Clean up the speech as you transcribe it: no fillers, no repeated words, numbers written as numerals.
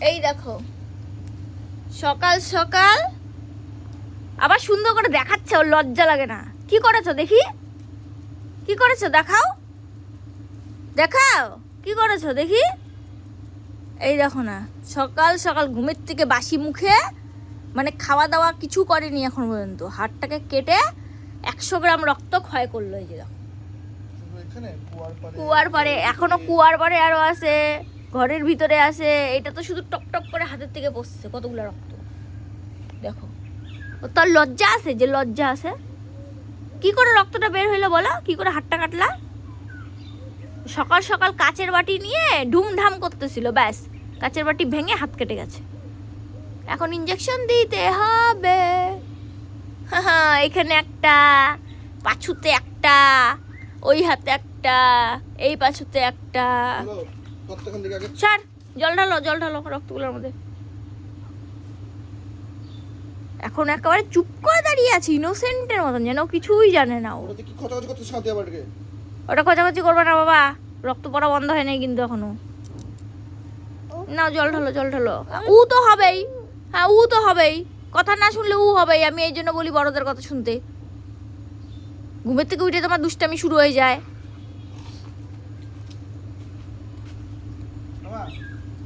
এই দেখো সকাল সকাল আবার সুন্দর করে দেখাচ্ছে, ওর লজ্জা লাগে না? কি করেছো দেখি, কি করেছো দেখাও, দেখাও কি করেছো দেখি। এই দেখো না, সকাল সকাল ঘুমের থেকে বাসি মুখে, মানে খাওয়া দাওয়া কিছু করেনি এখন পর্যন্ত, হাড়টাকে কেটে 100 গ্রাম রক্ত ক্ষয় করলো। এই যে দেখো কুয়ার পারে, এখনো কুয়ার পারে আরো আছে, ঘরের ভিতরে আছে। এটা তো শুধু টক টক করে হাতের থেকে পড়ছে কতগুলো রক্ত। দেখো ও তার লজ্জা আছে, যে লজ্জা আছে। কি করে রক্তটা বের হইলো বলো, কি করে হাতটা কাটলা? সকাল সকাল কাচের বাটি নিয়ে ঢুমঢাম করতেছিল, ব্যাস কাচের বাটি ভেঙে হাত কেটে গেছে। এখন ইঞ্জেকশন দিতে হবে। এখানে একটা, পাছুতে একটা, ওই হাতে একটা, এই পাছুতে একটা। ছাড়, জল ঢালো, জল ঢালো রক্তগুলোর মধ্যে। এখন একেবারে চুপ করে দাঁড়িয়ে আছে ইনোসেন্টের মতন, যেন কিছুই জানে না ও। ওটা খোঁচাখুচি করবে না বাবা, রক্ত পড়া বন্ধ হয় নাই কিন্তু এখনো। না জল ঢালো, জল ঢালো। উ তো হবেই, হ্যাঁ উ তো হবেই, কথা না শুনলে উ হবেই। আমি এই জন্য বলি বড়দের কথা শুনতে। ঘুমের থেকে উঠে তোমার দুষ্টামি শুরু হয়ে যায়।